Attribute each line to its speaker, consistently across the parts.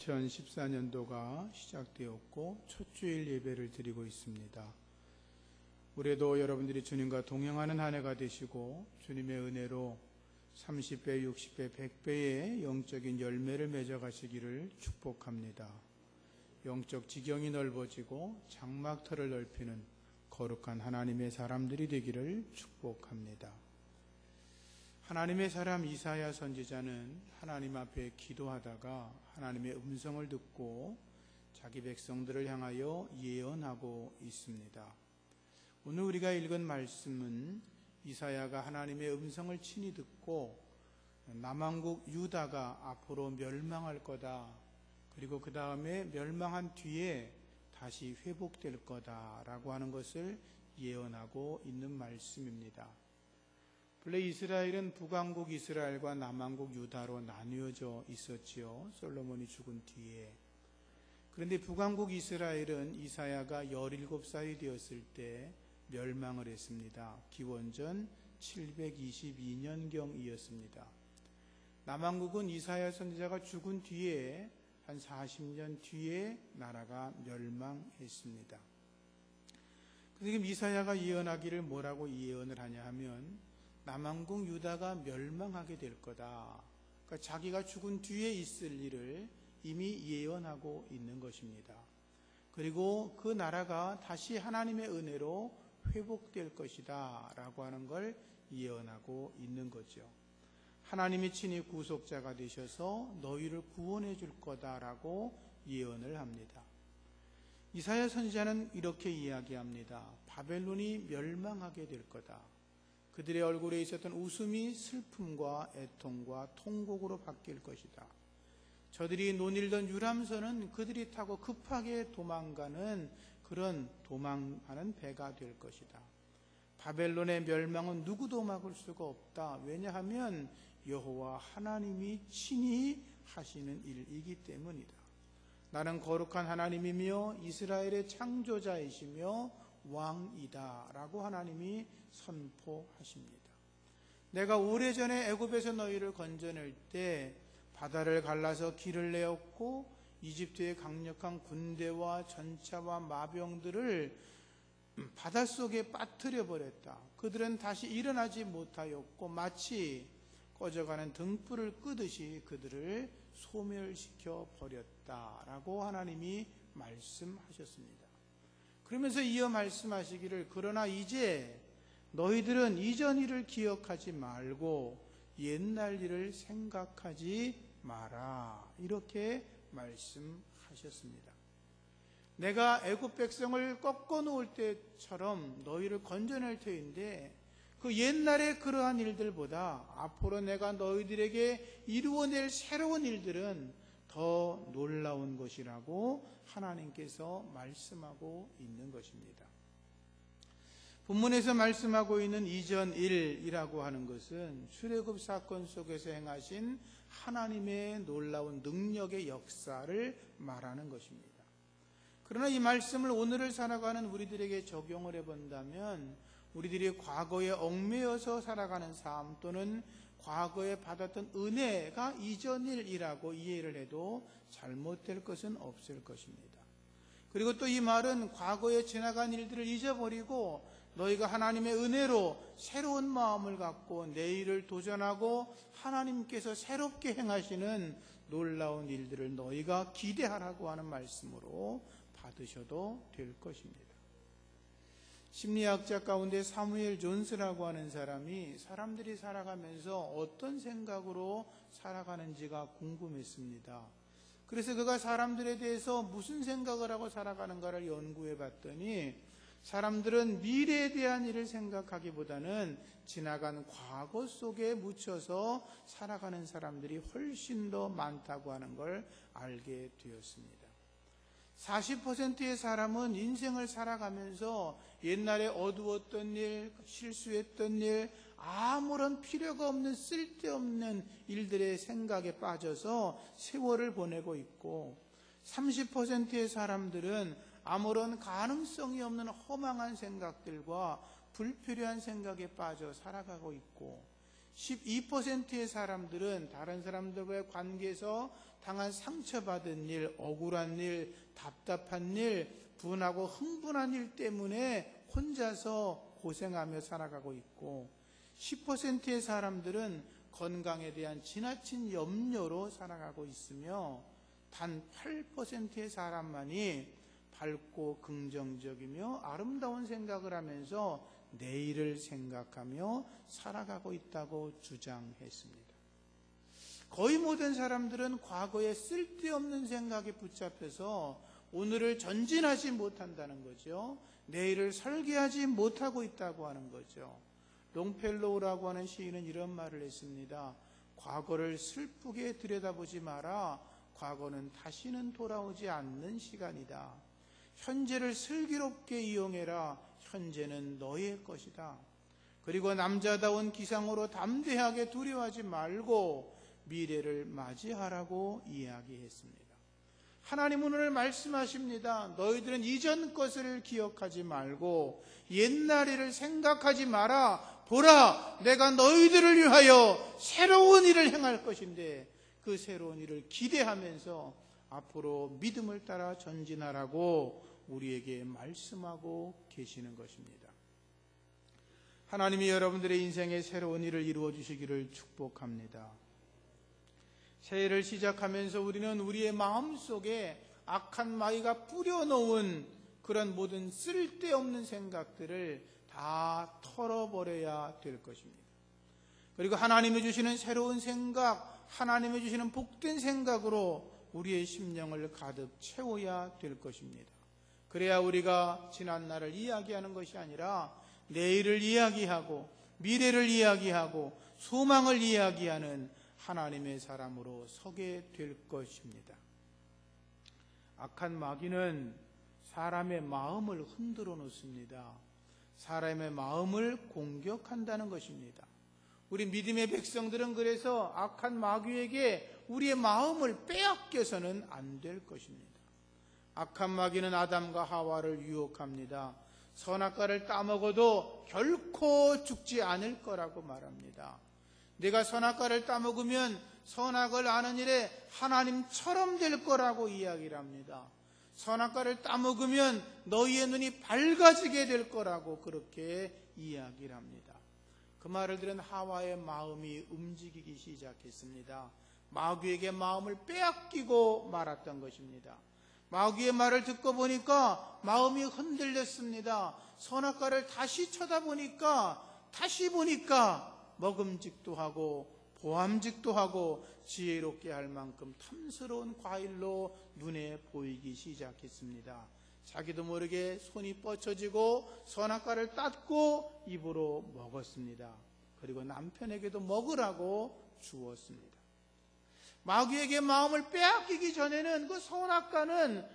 Speaker 1: 2014년도가 시작되었고 첫 주일 예배를 드리고 있습니다. 올해도 여러분들이 주님과 동행하는 한 해가 되시고 주님의 은혜로 30배, 60배, 100배의 영적인 열매를 맺어가시기를 축복합니다. 영적 지경이 넓어지고 장막터를 넓히는 거룩한 하나님의 사람들이 되기를 축복합니다. 하나님의 사람 이사야 선지자는 하나님 앞에 기도하다가 하나님의 음성을 듣고 자기 백성들을 향하여 예언하고 있습니다. 오늘 우리가 읽은 말씀은 이사야가 하나님의 음성을 친히 듣고 남왕국 유다가 앞으로 멸망할 거다, 그리고 그 다음에 멸망한 뒤에 다시 회복될 거다라고 하는 것을 예언하고 있는 말씀입니다. 본래 이스라엘은 북왕국 이스라엘과 남왕국 유다로 나뉘어져 있었지요. 솔로몬이 죽은 뒤에. 그런데 북왕국 이스라엘은 이사야가 17살이 되었을 때 멸망을 했습니다. 기원전 722년경이었습니다. 남왕국은 이사야 선지자가 죽은 뒤에 한 40년 뒤에 나라가 멸망했습니다. 지금 이사야가 예언하기를 뭐라고 예언을 하냐 하면 남왕국 유다가 멸망하게 될 거다. 그러니까 자기가 죽은 뒤에 있을 일을 이미 예언하고 있는 것입니다. 그리고 그 나라가 다시 하나님의 은혜로 회복될 것이다 라고 하는 걸 예언하고 있는 거죠. 하나님이 친히 구속자가 되셔서 너희를 구원해 줄 거다라고 예언을 합니다. 이사야 선지자는 이렇게 이야기합니다. 바벨론이 멸망하게 될 거다. 그들의 얼굴에 있었던 웃음이 슬픔과 애통과 통곡으로 바뀔 것이다. 저들이 논일던 유람선은 그들이 타고 급하게 도망가는 그런 도망하는 배가 될 것이다. 바벨론의 멸망은 누구도 막을 수가 없다. 왜냐하면 여호와 하나님이 친히 하시는 일이기 때문이다. 나는 거룩한 하나님이며 이스라엘의 창조자이시며 왕이다 라고 하나님이 선포하십니다. 내가 오래전에 애굽에서 너희를 건져낼 때 바다를 갈라서 길을 내었고 이집트의 강력한 군대와 전차와 마병들을 바닷속에 빠뜨려 버렸다. 그들은 다시 일어나지 못하였고 마치 꺼져가는 등불을 끄듯이 그들을 소멸시켜 버렸다라고 하나님이 말씀하셨습니다. 그러면서 이어 말씀하시기를 그러나 이제 너희들은 이전 일을 기억하지 말고 옛날 일을 생각하지 마라. 이렇게 말씀하셨습니다. 내가 애굽 백성을 꺾어 놓을 때처럼 너희를 건져낼 터인데 그 옛날의 그러한 일들보다 앞으로 내가 너희들에게 이루어낼 새로운 일들은 더 놀라운 것이라고 하나님께서 말씀하고 있는 것입니다. 본문에서 말씀하고 있는 이전 일이라고 하는 것은 출애굽 사건 속에서 행하신 하나님의 놀라운 능력의 역사를 말하는 것입니다. 그러나 이 말씀을 오늘을 살아가는 우리들에게 적용을 해본다면 우리들이 과거에 얽매여서 살아가는 삶 또는 과거에 받았던 은혜가 이전 일이라고 이해를 해도 잘못될 것은 없을 것입니다. 그리고 또 이 말은 과거에 지나간 일들을 잊어버리고 너희가 하나님의 은혜로 새로운 마음을 갖고 내일을 도전하고 하나님께서 새롭게 행하시는 놀라운 일들을 너희가 기대하라고 하는 말씀으로 받으셔도 될 것입니다. 심리학자 가운데 사무엘 존스라고 하는 사람이 사람들이 살아가면서 어떤 생각으로 살아가는지가 궁금했습니다. 그래서 그가 사람들에 대해서 무슨 생각을 하고 살아가는가를 연구해 봤더니 사람들은 미래에 대한 일을 생각하기보다는 지나간 과거 속에 묻혀서 살아가는 사람들이 훨씬 더 많다고 하는 걸 알게 되었습니다. 40%의 사람은 인생을 살아가면서 옛날에 어두웠던 일, 실수했던 일, 아무런 필요가 없는 쓸데없는 일들의 생각에 빠져서 세월을 보내고 있고 30%의 사람들은 아무런 가능성이 없는 허망한 생각들과 불필요한 생각에 빠져 살아가고 있고 12%의 사람들은 다른 사람들과의 관계에서 당한 상처받은 일, 억울한 일, 답답한 일, 분하고 흥분한 일 때문에 혼자서 고생하며 살아가고 있고, 10%의 사람들은 건강에 대한 지나친 염려로 살아가고 있으며, 단 8%의 사람만이 밝고 긍정적이며 아름다운 생각을 하면서 내일을 생각하며 살아가고 있다고 주장했습니다. 거의 모든 사람들은 과거에 쓸데없는 생각에 붙잡혀서 오늘을 전진하지 못한다는 거죠. 내일을 설계하지 못하고 있다고 하는 거죠. 롱펠로우라고 하는 시인은 이런 말을 했습니다. 과거를 슬프게 들여다보지 마라. 과거는 다시는 돌아오지 않는 시간이다. 현재를 슬기롭게 이용해라. 현재는 너의 것이다. 그리고 남자다운 기상으로 담대하게 두려워하지 말고 미래를 맞이하라고 이야기했습니다. 하나님은 오늘 말씀하십니다. 너희들은 이전 것을 기억하지 말고 옛날 일을 생각하지 마라. 보라, 내가 너희들을 위하여 새로운 일을 행할 것인데 그 새로운 일을 기대하면서 앞으로 믿음을 따라 전진하라고 우리에게 말씀하고 계시는 것입니다. 하나님이 여러분들의 인생에 새로운 일을 이루어 주시기를 축복합니다. 새해를 시작하면서 우리는 우리의 마음속에 악한 마귀가 뿌려놓은 그런 모든 쓸데없는 생각들을 다 털어버려야 될 것입니다. 그리고 하나님이 주시는 새로운 생각, 하나님이 주시는 복된 생각으로 우리의 심령을 가득 채워야 될 것입니다. 그래야 우리가 지난 날을 이야기하는 것이 아니라 내일을 이야기하고 미래를 이야기하고 소망을 이야기하는 하나님의 사람으로 서게 될 것입니다. 악한 마귀는 사람의 마음을 흔들어 놓습니다. 사람의 마음을 공격한다는 것입니다. 우리 믿음의 백성들은 그래서 악한 마귀에게 우리의 마음을 빼앗겨서는 안 될 것입니다. 악한 마귀는 아담과 하와를 유혹합니다. 선악과를 따먹어도 결코 죽지 않을 거라고 말합니다. 내가 선악과를 따먹으면 선악을 아는 일에 하나님처럼 될 거라고 이야기를 합니다. 선악과를 따먹으면 너희의 눈이 밝아지게 될 거라고 그렇게 이야기를 합니다. 그 말을 들은 하와의 마음이 움직이기 시작했습니다. 마귀에게 마음을 빼앗기고 말았던 것입니다. 마귀의 말을 듣고 보니까 마음이 흔들렸습니다. 선악과를 다시 쳐다보니까 다시 보니까 먹음직도 하고 보암직도 하고 지혜롭게 할 만큼 탐스러운 과일로 눈에 보이기 시작했습니다. 자기도 모르게 손이 뻗쳐지고 선악과를 땄고 입으로 먹었습니다. 그리고 남편에게도 먹으라고 주었습니다. 마귀에게 마음을 빼앗기기 전에는 그 선악과는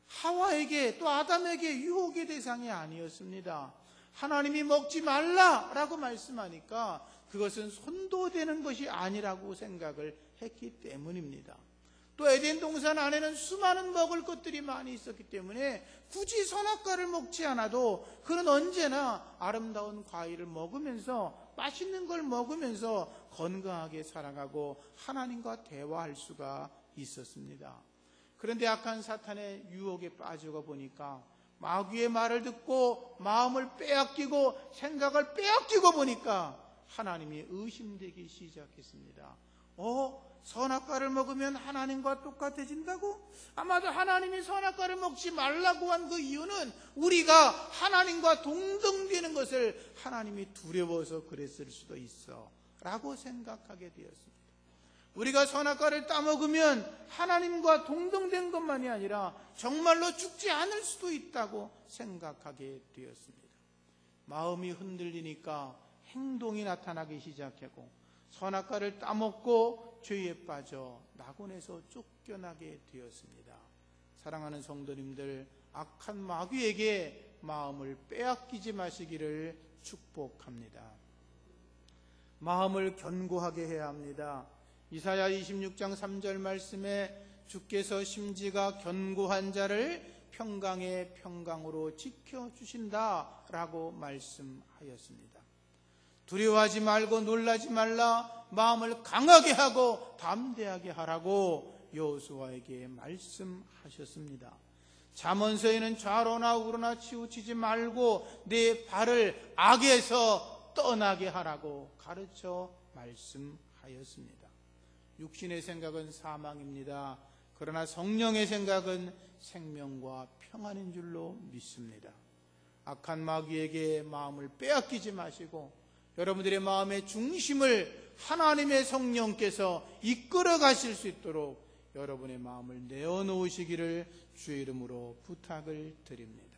Speaker 1: 하와에게 또 아담에게 유혹의 대상이 아니었습니다. 하나님이 먹지 말라라고 말씀하니까 그것은 손도되는 것이 아니라고 생각을 했기 때문입니다. 또 에덴 동산 안에는 수많은 먹을 것들이 많이 있었기 때문에 굳이 선악과를 먹지 않아도 그는 언제나 아름다운 과일을 먹으면서 맛있는 걸 먹으면서 건강하게 살아가고 하나님과 대화할 수가 있었습니다. 그런데 악한 사탄의 유혹에 빠지고 보니까 마귀의 말을 듣고 마음을 빼앗기고 생각을 빼앗기고 보니까 하나님이 의심되기 시작했습니다. 선악과를 먹으면 하나님과 똑같아진다고? 아마도 하나님이 선악과를 먹지 말라고 한 그 이유는 우리가 하나님과 동등되는 것을 하나님이 두려워서 그랬을 수도 있어 라고 생각하게 되었습니다. 우리가 선악과를 따먹으면 하나님과 동등된 것만이 아니라 정말로 죽지 않을 수도 있다고 생각하게 되었습니다. 마음이 흔들리니까 행동이 나타나기 시작하고 선악과를 따먹고 죄에 빠져 낙원에서 쫓겨나게 되었습니다. 사랑하는 성도님들, 악한 마귀에게 마음을 빼앗기지 마시기를 축복합니다. 마음을 견고하게 해야 합니다. 이사야 26장 3절 말씀에 주께서 심지가 견고한 자를 평강의 평강으로 지켜주신다라고 말씀하였습니다. 두려워하지 말고 놀라지 말라. 마음을 강하게 하고 담대하게 하라고 여호수아에게 말씀하셨습니다. 잠언서에는 좌로나 우로나 치우치지 말고 내 발을 악에서 떠나게 하라고 가르쳐 말씀하였습니다. 육신의 생각은 사망입니다. 그러나 성령의 생각은 생명과 평안인 줄로 믿습니다. 악한 마귀에게 마음을 빼앗기지 마시고 여러분들의 마음의 중심을 하나님의 성령께서 이끌어 가실 수 있도록 여러분의 마음을 내어놓으시기를 주의 이름으로 부탁을 드립니다.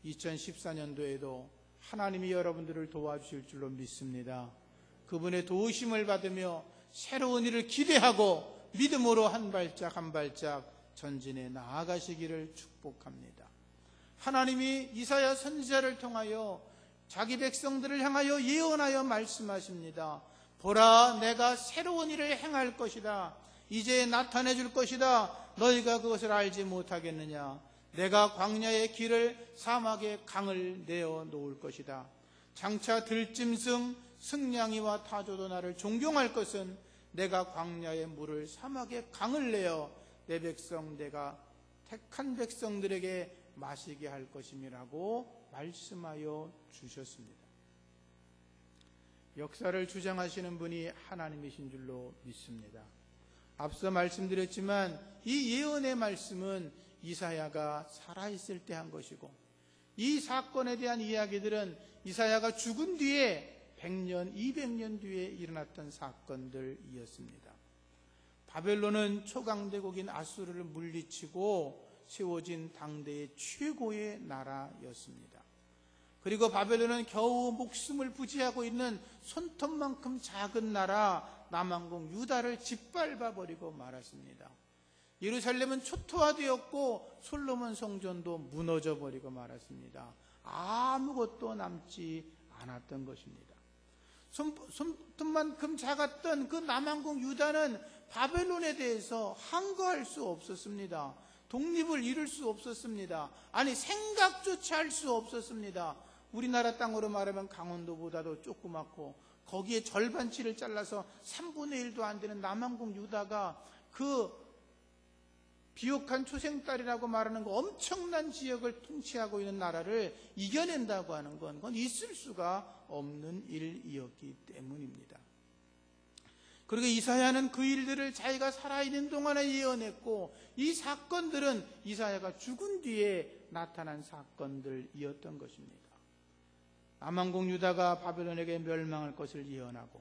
Speaker 1: 2014년도에도 하나님이 여러분들을 도와주실 줄로 믿습니다. 그분의 도우심을 받으며 새로운 일을 기대하고 믿음으로 한 발짝 한 발짝 전진해 나아가시기를 축복합니다. 하나님이 이사야 선지자를 통하여 자기 백성들을 향하여 예언하여 말씀하십니다. 보라, 내가 새로운 일을 행할 것이다. 이제 나타내 줄 것이다. 너희가 그것을 알지 못하겠느냐. 내가 광야의 길을 사막의 강을 내어 놓을 것이다. 장차 들짐승 승냥이와 타조도 나를 존경할 것은 내가 광야의 물을 사막의 강을 내어 내 백성 내가 택한 백성들에게 마시게 할 것임이라고 말씀하여 주셨습니다. 역사를 주장하시는 분이 하나님이신 줄로 믿습니다. 앞서 말씀드렸지만 이 예언의 말씀은 이사야가 살아있을 때 한 것이고 이 사건에 대한 이야기들은 이사야가 죽은 뒤에 100년, 200년 뒤에 일어났던 사건들이었습니다. 바벨론은 초강대국인 아수르를 물리치고 세워진 당대의 최고의 나라였습니다. 그리고 바벨론은 겨우 목숨을 부지하고 있는 손톱만큼 작은 나라 남왕국 유다를 짓밟아 버리고 말았습니다. 예루살렘은 초토화되었고 솔로몬 성전도 무너져 버리고 말았습니다. 아무것도 남지 않았던 것입니다. 손톱만큼 작았던 그 남왕국 유다는 바벨론에 대해서 항거할 수 없었습니다. 독립을 이룰 수 없었습니다. 아니 생각조차 할 수 없었습니다. 우리나라 땅으로 말하면 강원도보다도 조그맣고 거기에 절반치를 잘라서 3분의 1도 안 되는 남왕국 유다가 그 비옥한 초생딸이라고 말하는 그 엄청난 지역을 통치하고 있는 나라를 이겨낸다고 하는 건 그건 있을 수가 없는 일이었기 때문입니다. 그리고 이사야는 그 일들을 자기가 살아있는 동안에 예언했고 이 사건들은 이사야가 죽은 뒤에 나타난 사건들이었던 것입니다. 남왕국 유다가 바벨론에게 멸망할 것을 예언하고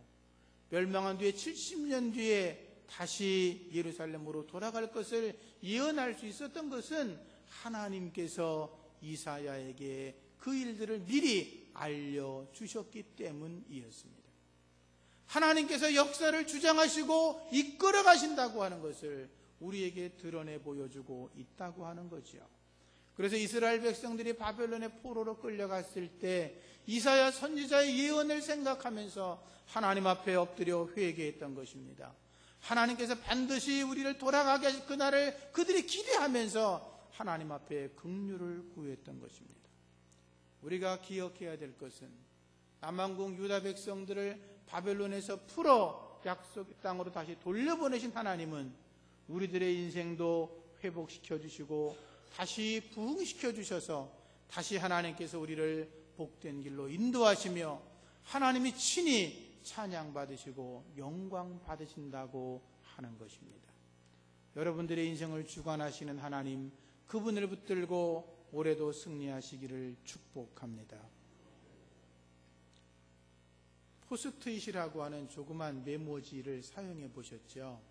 Speaker 1: 멸망한 뒤에 70년 뒤에 다시 예루살렘으로 돌아갈 것을 예언할 수 있었던 것은 하나님께서 이사야에게 그 일들을 미리 알려주셨기 때문이었습니다. 하나님께서 역사를 주장하시고 이끌어 가신다고 하는 것을 우리에게 드러내 보여주고 있다고 하는 거죠. 그래서 이스라엘 백성들이 바벨론의 포로로 끌려갔을 때 이사야 선지자의 예언을 생각하면서 하나님 앞에 엎드려 회개했던 것입니다. 하나님께서 반드시 우리를 돌아가게 하실 그날을 그들이 기대하면서 하나님 앞에 긍휼을 구했던 것입니다. 우리가 기억해야 될 것은 남왕국 유다 백성들을 바벨론에서 풀어 약속 땅으로 다시 돌려보내신 하나님은 우리들의 인생도 회복시켜 주시고 다시 부흥시켜 주셔서 다시 하나님께서 우리를 복된 길로 인도하시며 하나님이 친히 찬양 받으시고 영광 받으신다고 하는 것입니다. 여러분들의 인생을 주관하시는 하나님, 그분을 붙들고 올해도 승리하시기를 축복합니다. 포스트잇이라고 하는 조그만 메모지를 사용해 보셨죠?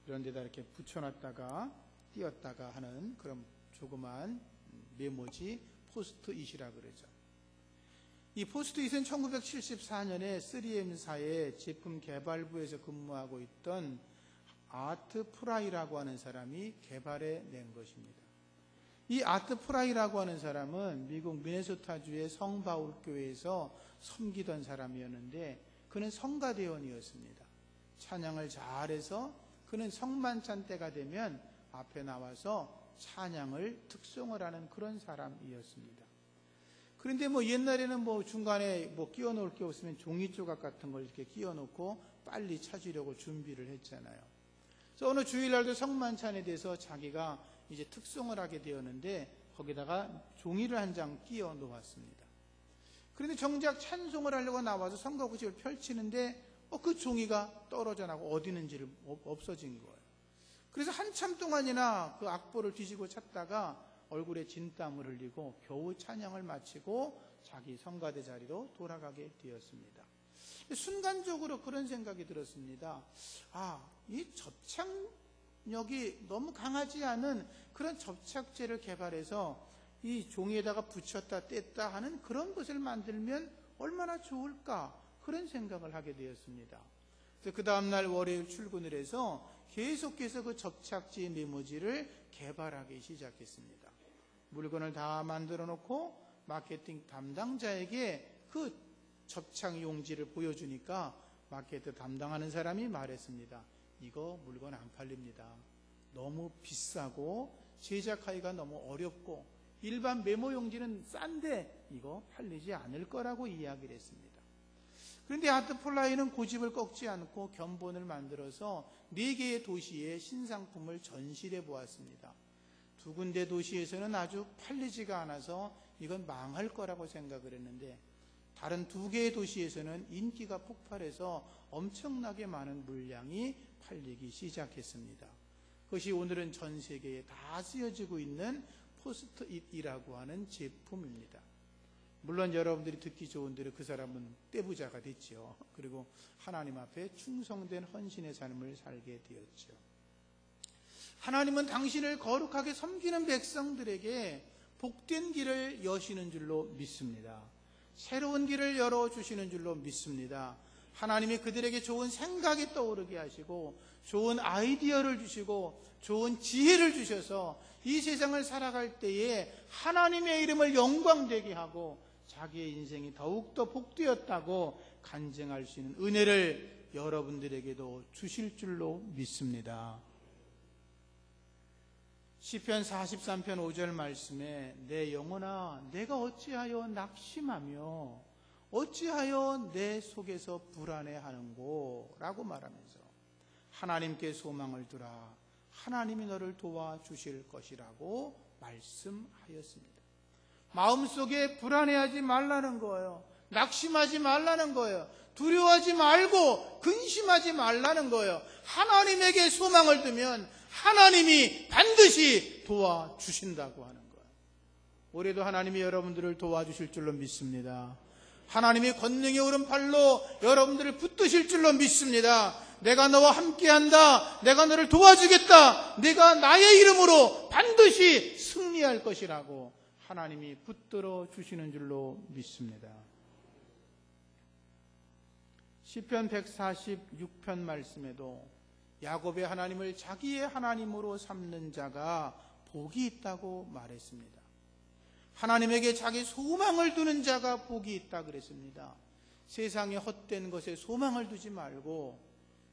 Speaker 1: 그런 데다 이렇게 붙여놨다가 띄었다가 하는 그런 조그만 메모지 포스트잇이라고 그러죠. 이 포스트잇은 1974년에 3M사의 제품 개발부에서 근무하고 있던 아트 프라이라고 하는 사람이 개발해 낸 것입니다. 이 아트 프라이라고 하는 사람은 미국 미네소타주의 성바울 교회에서 섬기던 사람이었는데 그는 성가대원이었습니다. 찬양을 잘해서 그는 성만찬 때가 되면 앞에 나와서 찬양을 특송을 하는 그런 사람이었습니다. 그런데 옛날에는 중간에 끼워 놓을 게 없으면 종이 조각 같은 걸 이렇게 끼워 놓고 빨리 찾으려고 준비를 했잖아요. 그래서 어느 주일날도 성만찬에 대해서 자기가 이제 특송을 하게 되었는데 거기다가 종이를 한 장 끼워 놓았습니다. 그런데 정작 찬송을 하려고 나와서 성가구집을 펼치는데 그 종이가 떨어져 나고 어디 있는지를 없어진 거예요. 그래서 한참 동안이나 그 악보를 뒤지고 찾다가 얼굴에 진땀을 흘리고 겨우 찬양을 마치고 자기 성가대 자리로 돌아가게 되었습니다. 순간적으로 그런 생각이 들었습니다. 이 접착력이 너무 강하지 않은 그런 접착제를 개발해서 이 종이에다가 붙였다 뗐다 하는 그런 것을 만들면 얼마나 좋을까, 그런 생각을 하게 되었습니다. 그래서 그 다음날 월요일 출근을 해서 계속해서 그 접착제 메모지를 개발하기 시작했습니다. 물건을 다 만들어 놓고 마케팅 담당자에게 그 접착 용지를 보여주니까 마케팅 담당하는 사람이 말했습니다. 이거 물건 안 팔립니다. 너무 비싸고 제작하기가 너무 어렵고 일반 메모 용지는 싼데 이거 팔리지 않을 거라고 이야기를 했습니다. 그런데 아트폴라이는 고집을 꺾지 않고 견본을 만들어서 4개의 도시에 신상품을 전시해 보았습니다. 2군데 도시에서는 아주 팔리지가 않아서 이건 망할 거라고 생각을 했는데 다른 2개의 도시에서는 인기가 폭발해서 엄청나게 많은 물량이 팔리기 시작했습니다. 그것이 오늘은 전 세계에 다 쓰여지고 있는 포스트잇이라고 하는 제품입니다. 물론 여러분들이 듣기 좋은 대로 그 사람은 떼부자가 됐죠. 그리고 하나님 앞에 충성된 헌신의 삶을 살게 되었죠. 하나님은 당신을 거룩하게 섬기는 백성들에게 복된 길을 여시는 줄로 믿습니다. 새로운 길을 열어주시는 줄로 믿습니다. 하나님이 그들에게 좋은 생각이 떠오르게 하시고 좋은 아이디어를 주시고 좋은 지혜를 주셔서 이 세상을 살아갈 때에 하나님의 이름을 영광되게 하고 자기의 인생이 더욱더 복되었다고 간증할 수 있는 은혜를 여러분들에게도 주실 줄로 믿습니다. 시편 43편 5절 말씀에 내 영혼아 내가 어찌하여 낙심하며 어찌하여 내 속에서 불안해하는고 라고 말하면서 하나님께 소망을 두라. 하나님이 너를 도와주실 것이라고 말씀하였습니다. 마음속에 불안해하지 말라는 거예요. 낙심하지 말라는 거예요. 두려워하지 말고 근심하지 말라는 거예요. 하나님에게 소망을 두면 하나님이 반드시 도와주신다고 하는 거예요. 올해도 하나님이 여러분들을 도와주실 줄로 믿습니다. 하나님이 권능의 오른팔로 여러분들을 붙드실 줄로 믿습니다. 내가 너와 함께한다. 내가 너를 도와주겠다. 내가 나의 이름으로 반드시 승리할 것이라고 하나님이 붙들어 주시는 줄로 믿습니다. 시편 146편 말씀에도 야곱의 하나님을 자기의 하나님으로 삼는 자가 복이 있다고 말했습니다. 하나님에게 자기 소망을 두는 자가 복이 있다 그랬습니다. 세상의 헛된 것에 소망을 두지 말고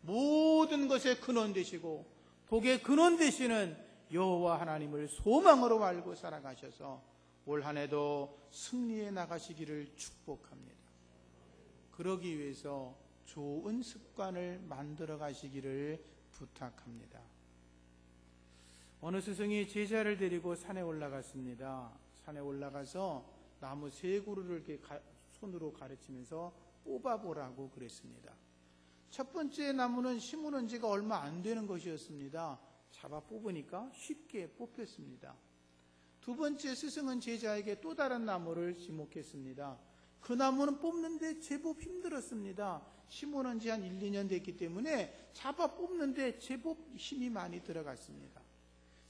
Speaker 1: 모든 것의 근원 되시고 복의 근원 되시는 여호와 하나님을 소망으로 알고 살아가셔서 올 한 해도 승리해 나가시기를 축복합니다. 그러기 위해서 좋은 습관을 만들어 가시기를 부탁합니다. 어느 스승이 제자를 데리고 산에 올라갔습니다. 산에 올라가서 나무 3그루를 이렇게 손으로 가르치면서 뽑아보라고 그랬습니다. 첫 번째 나무는 심은 지가 얼마 안 되는 것이었습니다. 잡아 뽑으니까 쉽게 뽑혔습니다. 2번째 스승은 제자에게 또 다른 나무를 지목했습니다. 그 나무는 뽑는데 제법 힘들었습니다. 심은 지 한 1, 2년 됐기 때문에 잡아 뽑는데 제법 힘이 많이 들어갔습니다.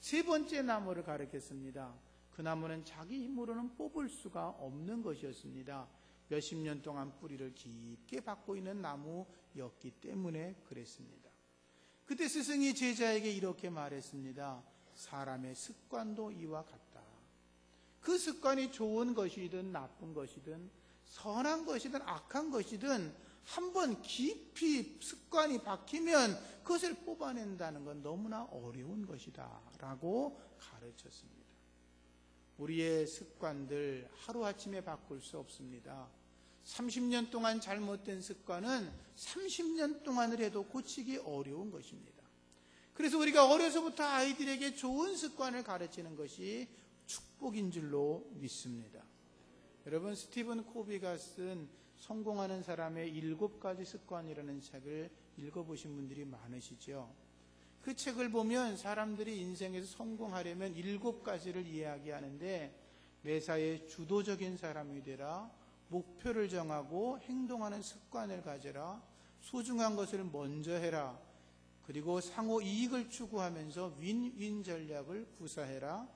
Speaker 1: 3번째 나무를 가르쳤습니다. 그 나무는 자기 힘으로는 뽑을 수가 없는 것이었습니다. 몇십 년 동안 뿌리를 깊게 받고 있는 나무였기 때문에 그랬습니다. 그때 스승이 제자에게 이렇게 말했습니다. 사람의 습관도 이와 같다. 그 습관이 좋은 것이든 나쁜 것이든 선한 것이든 악한 것이든 한번 깊이 습관이 박히면 그것을 뽑아낸다는 건 너무나 어려운 것이다 라고 가르쳤습니다. 우리의 습관들 하루아침에 바꿀 수 없습니다. 30년 동안 잘못된 습관은 30년 동안을 해도 고치기 어려운 것입니다. 그래서 우리가 어려서부터 아이들에게 좋은 습관을 가르치는 것이 축복인 줄로 믿습니다. 여러분, 스티븐 코비가 쓴 성공하는 사람의 7가지 습관이라는 책을 읽어보신 분들이 많으시죠. 그 책을 보면 사람들이 인생에서 성공하려면 7가지를 이야기하는데, 매사에 주도적인 사람이 되라, 목표를 정하고 행동하는 습관을 가져라, 소중한 것을 먼저 해라, 그리고 상호 이익을 추구하면서 윈윈 전략을 구사해라,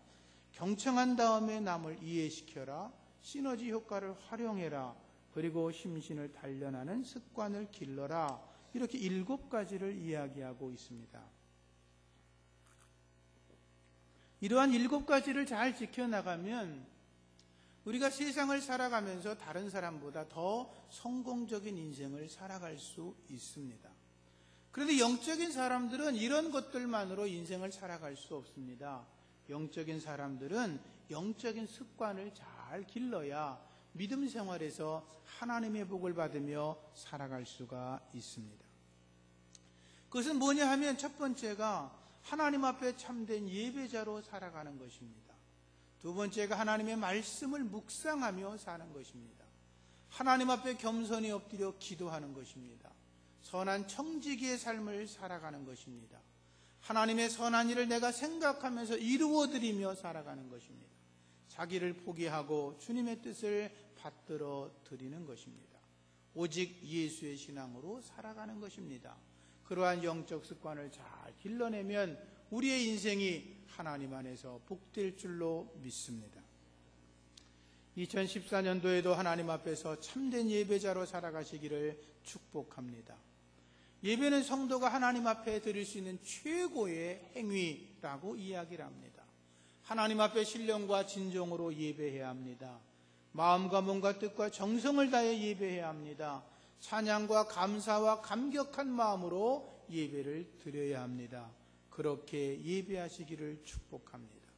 Speaker 1: 경청한 다음에 남을 이해시켜라, 시너지 효과를 활용해라, 그리고 심신을 단련하는 습관을 길러라. 이렇게 7가지를 이야기하고 있습니다. 이러한 7가지를 잘 지켜나가면 우리가 세상을 살아가면서 다른 사람보다 더 성공적인 인생을 살아갈 수 있습니다. 그런데 영적인 사람들은 이런 것들만으로 인생을 살아갈 수 없습니다. 영적인 사람들은 영적인 습관을 잘 길러야 믿음 생활에서 하나님의 복을 받으며 살아갈 수가 있습니다. 그것은 뭐냐 하면, 첫 번째가 하나님 앞에 참된 예배자로 살아가는 것입니다. 두 번째가 하나님의 말씀을 묵상하며 사는 것입니다. 하나님 앞에 겸손히 엎드려 기도하는 것입니다. 선한 청지기의 삶을 살아가는 것입니다. 하나님의 선한 일을 내가 생각하면서 이루어드리며 살아가는 것입니다. 자기를 포기하고 주님의 뜻을 받들어 드리는 것입니다. 오직 예수의 신앙으로 살아가는 것입니다. 그러한 영적 습관을 잘 길러내면 우리의 인생이 하나님 안에서 복될 줄로 믿습니다. 2014년도에도 하나님 앞에서 참된 예배자로 살아가시기를 축복합니다. 예배는 성도가 하나님 앞에 드릴 수 있는 최고의 행위라고 이야기를 합니다. 하나님 앞에 신령과 진정으로 예배해야 합니다. 마음과 몸과 뜻과 정성을 다해 예배해야 합니다. 찬양과 감사와 감격한 마음으로 예배를 드려야 합니다. 그렇게 예배하시기를 축복합니다.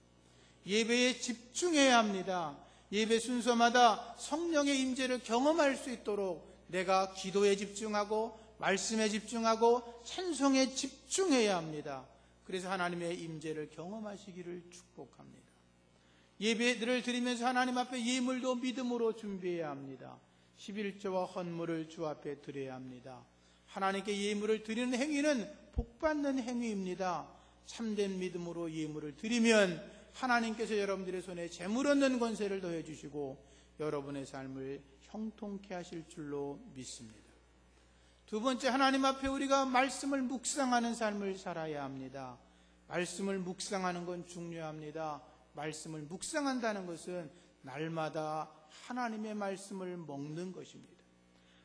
Speaker 1: 예배에 집중해야 합니다. 예배 순서마다 성령의 임재를 경험할 수 있도록 내가 기도에 집중하고 말씀에 집중하고 찬송에 집중해야 합니다. 그래서 하나님의 임재를 경험하시기를 축복합니다. 예배를 드리면서 하나님 앞에 예물도 믿음으로 준비해야 합니다. 11조와 헌물을 주 앞에 드려야 합니다. 하나님께 예물을 드리는 행위는 복받는 행위입니다. 참된 믿음으로 예물을 드리면 하나님께서 여러분들의 손에 재물 얻는 권세를 더해 주시고 여러분의 삶을 형통케 하실 줄로 믿습니다. 두 번째, 하나님 앞에 우리가 말씀을 묵상하는 삶을 살아야 합니다. 말씀을 묵상하는 건 중요합니다. 말씀을 묵상한다는 것은 날마다 하나님의 말씀을 먹는 것입니다.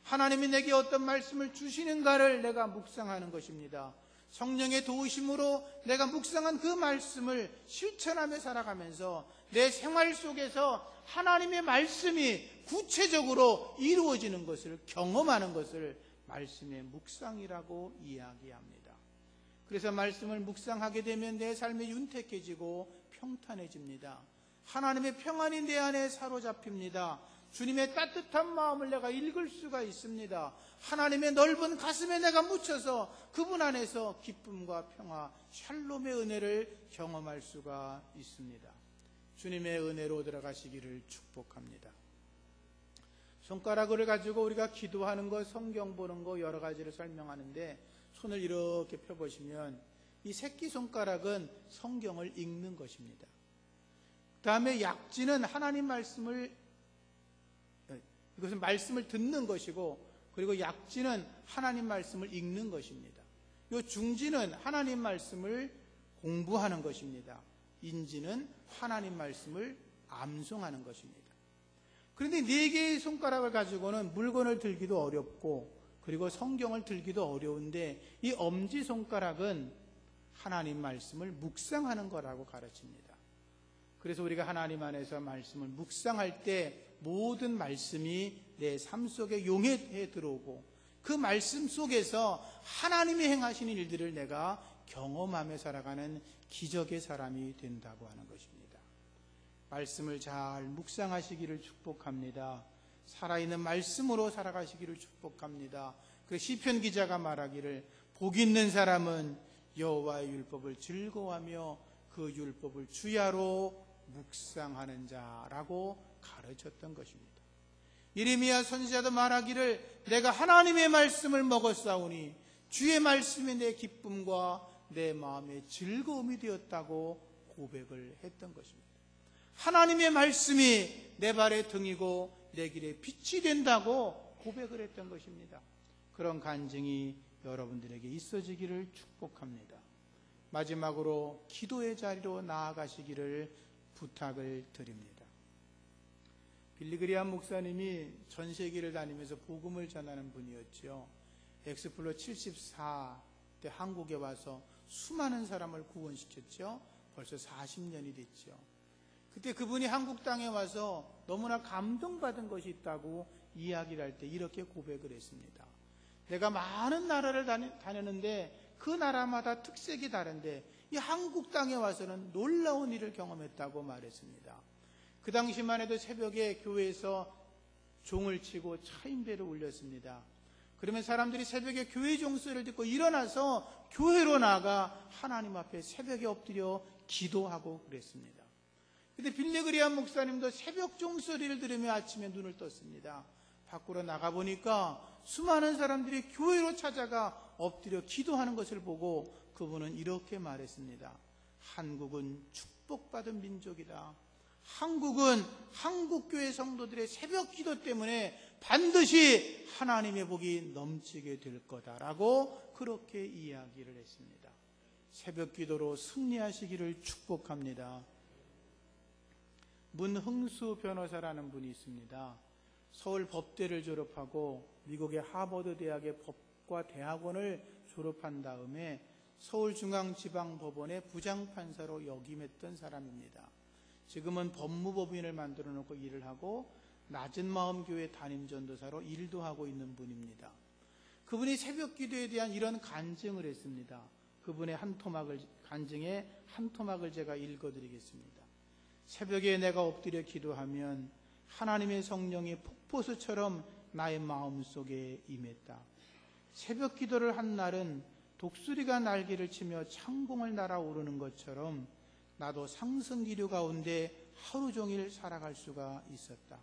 Speaker 1: 하나님이 내게 어떤 말씀을 주시는가를 내가 묵상하는 것입니다. 성령의 도우심으로 내가 묵상한 그 말씀을 실천하며 살아가면서 내 생활 속에서 하나님의 말씀이 구체적으로 이루어지는 것을 경험하는 것을 말씀의 묵상이라고 이야기합니다. 그래서 말씀을 묵상하게 되면 내 삶이 윤택해지고 평탄해집니다. 하나님의 평안이 내 안에 사로잡힙니다. 주님의 따뜻한 마음을 내가 읽을 수가 있습니다. 하나님의 넓은 가슴에 내가 묻혀서 그분 안에서 기쁨과 평화, 샬롬의 은혜를 경험할 수가 있습니다. 주님의 은혜로 들어가시기를 축복합니다. 손가락을 가지고 우리가 기도하는 것, 성경 보는 것 여러 가지를 설명하는데, 손을 이렇게 펴보시면 이 새끼손가락은 성경을 읽는 것입니다. 그 다음에 약지는 하나님 말씀을, 이것은 말씀을 듣는 것이고, 그리고 약지는 하나님 말씀을 읽는 것입니다. 이 중지는 하나님 말씀을 공부하는 것입니다. 인지는 하나님 말씀을 암송하는 것입니다. 그런데 4개의 손가락을 가지고는 물건을 들기도 어렵고, 그리고 성경을 들기도 어려운데, 이 엄지손가락은 하나님 말씀을 묵상하는 거라고 가르칩니다. 그래서 우리가 하나님 안에서 말씀을 묵상할 때 모든 말씀이 내 삶 속에 용해 들어오고, 그 말씀 속에서 하나님이 행하시는 일들을 내가 경험하며 살아가는 기적의 사람이 된다고 하는 것입니다. 말씀을 잘 묵상하시기를 축복합니다. 살아있는 말씀으로 살아가시기를 축복합니다. 그 시편 기자가 말하기를 복 있는 사람은 여호와의 율법을 즐거워하며 그 율법을 주야로 묵상하는 자라고 가르쳤던 것입니다. 예레미야 선지자도 말하기를 내가 하나님의 말씀을 먹었사오니 주의 말씀이 내 기쁨과 내 마음의 즐거움이 되었다고 고백을 했던 것입니다. 하나님의 말씀이 내 발의 등이고 내 길의 빛이 된다고 고백을 했던 것입니다. 그런 간증이 여러분들에게 있어지기를 축복합니다. 마지막으로 기도의 자리로 나아가시기를 부탁을 드립니다. 빌리그리암 목사님이 전 세계를 다니면서 복음을 전하는 분이었죠. 엑스플로 74 때 한국에 와서 수많은 사람을 구원시켰죠. 벌써 40년이 됐죠. 그때 그분이 한국 땅에 와서 너무나 감동받은 것이 있다고 이야기를 할 때 이렇게 고백을 했습니다. 내가 많은 나라를 다녔는데 그 나라마다 특색이 다른데 이 한국 땅에 와서는 놀라운 일을 경험했다고 말했습니다. 그 당시만 해도 새벽에 교회에서 종을 치고 차인배를 울렸습니다. 그러면 사람들이 새벽에 교회 종소리를 듣고 일어나서 교회로 나가 하나님 앞에 새벽에 엎드려 기도하고 그랬습니다. 근데 빌리그리암 목사님도 새벽 종소리를 들으며 아침에 눈을 떴습니다. 밖으로 나가보니까 수많은 사람들이 교회로 찾아가 엎드려 기도하는 것을 보고 그분은 이렇게 말했습니다. 한국은 축복받은 민족이다. 한국은 한국교회 성도들의 새벽 기도 때문에 반드시 하나님의 복이 넘치게 될 거다라고 그렇게 이야기를 했습니다. 새벽 기도로 승리하시기를 축복합니다. 문흥수 변호사라는 분이 있습니다. 서울 법대를 졸업하고 미국의 하버드 대학의 법과 대학원을 졸업한 다음에 서울중앙지방법원의 부장판사로 역임했던 사람입니다. 지금은 법무법인을 만들어 놓고 일을 하고 낮은마음교회 담임전도사로 일도 하고 있는 분입니다. 그분이 새벽 기도에 대한 이런 간증을 했습니다. 그분의 간증의 한 토막을 제가 읽어드리겠습니다. 새벽에 내가 엎드려 기도하면 하나님의 성령이 폭포수처럼 나의 마음속에 임했다. 새벽 기도를 한 날은 독수리가 날개를 치며 창공을 날아오르는 것처럼 나도 상승기류 가운데 하루 종일 살아갈 수가 있었다.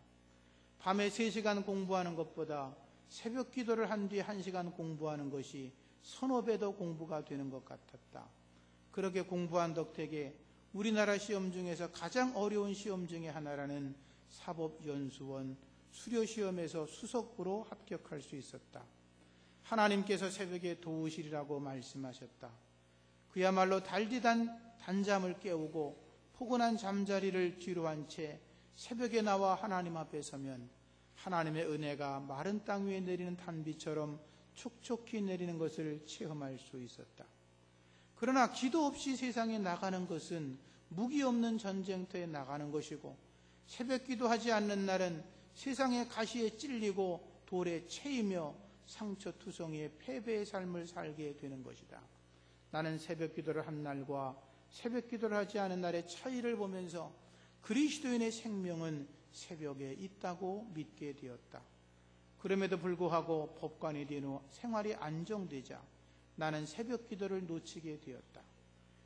Speaker 1: 밤에 3시간 공부하는 것보다 새벽 기도를 한 뒤 1시간 공부하는 것이 서너 배 더 공부가 되는 것 같았다. 그렇게 공부한 덕택에 우리나라 시험 중에서 가장 어려운 시험 중에 하나라는 사법연수원 수료시험에서 수석으로 합격할 수 있었다. 하나님께서 새벽에 도우시리라고 말씀하셨다. 그야말로 달디단 단잠을 깨우고 포근한 잠자리를 뒤로 한 채 새벽에 나와 하나님 앞에 서면 하나님의 은혜가 마른 땅 위에 내리는 단비처럼 촉촉히 내리는 것을 체험할 수 있었다. 그러나 기도 없이 세상에 나가는 것은 무기 없는 전쟁터에 나가는 것이고 새벽 기도하지 않는 날은 세상의 가시에 찔리고 돌에 채이며 상처투성이의 패배의 삶을 살게 되는 것이다. 나는 새벽 기도를 한 날과 새벽 기도를 하지 않은 날의 차이를 보면서 그리스도인의 생명은 새벽에 있다고 믿게 되었다. 그럼에도 불구하고 법관이 된 후 생활이 안정되자 나는 새벽 기도를 놓치게 되었다.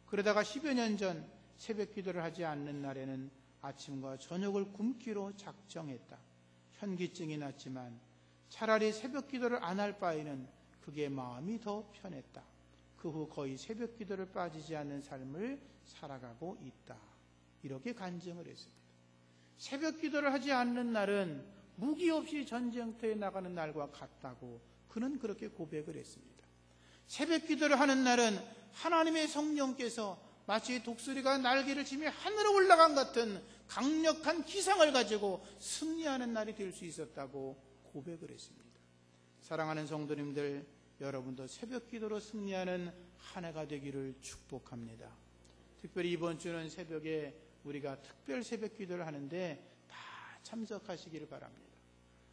Speaker 1: 그러다가 10여 년 전 새벽 기도를 하지 않는 날에는 아침과 저녁을 굶기로 작정했다. 현기증이 났지만 차라리 새벽 기도를 안 할 바에는 그게 마음이 더 편했다. 그 후 거의 새벽 기도를 빠지지 않는 삶을 살아가고 있다. 이렇게 간증을 했습니다. 새벽 기도를 하지 않는 날은 무기 없이 전쟁터에 나가는 날과 같다고 그는 그렇게 고백을 했습니다. 새벽 기도를 하는 날은 하나님의 성령께서 마치 독수리가 날개를 치며 하늘에 올라간 같은 강력한 기상을 가지고 승리하는 날이 될 수 있었다고 고백을 했습니다. 사랑하는 성도님들, 여러분도 새벽 기도로 승리하는 한 해가 되기를 축복합니다. 특별히 이번 주는 새벽에 우리가 특별 새벽 기도를 하는데 다 참석하시기를 바랍니다.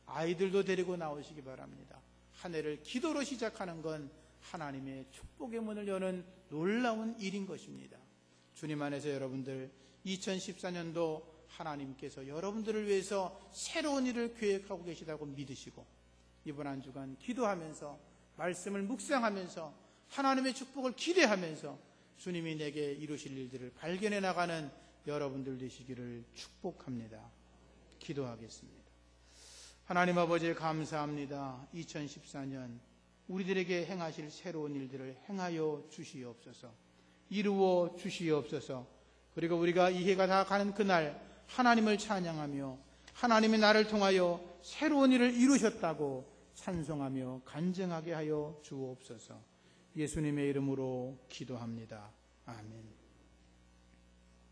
Speaker 1: 아이들도 데리고 나오시기 바랍니다. 한 해를 기도로 시작하는 건 하나님의 축복의 문을 여는 놀라운 일인 것입니다. 주님 안에서 여러분들 2014년도 하나님께서 여러분들을 위해서 새로운 일을 계획하고 계시다고 믿으시고 이번 한 주간 기도하면서 말씀을 묵상하면서 하나님의 축복을 기대하면서 주님이 내게 이루실 일들을 발견해 나가는 여러분들 되시기를 축복합니다. 기도하겠습니다. 하나님 아버지 감사합니다. 2014년 우리들에게 행하실 새로운 일들을 행하여 주시옵소서. 이루어 주시옵소서. 그리고 우리가 이 해가 다 가는 그날 하나님을 찬양하며 하나님의 나를 통하여 새로운 일을 이루셨다고 찬송하며 간증하게 하여 주옵소서. 예수님의 이름으로 기도합니다. 아멘.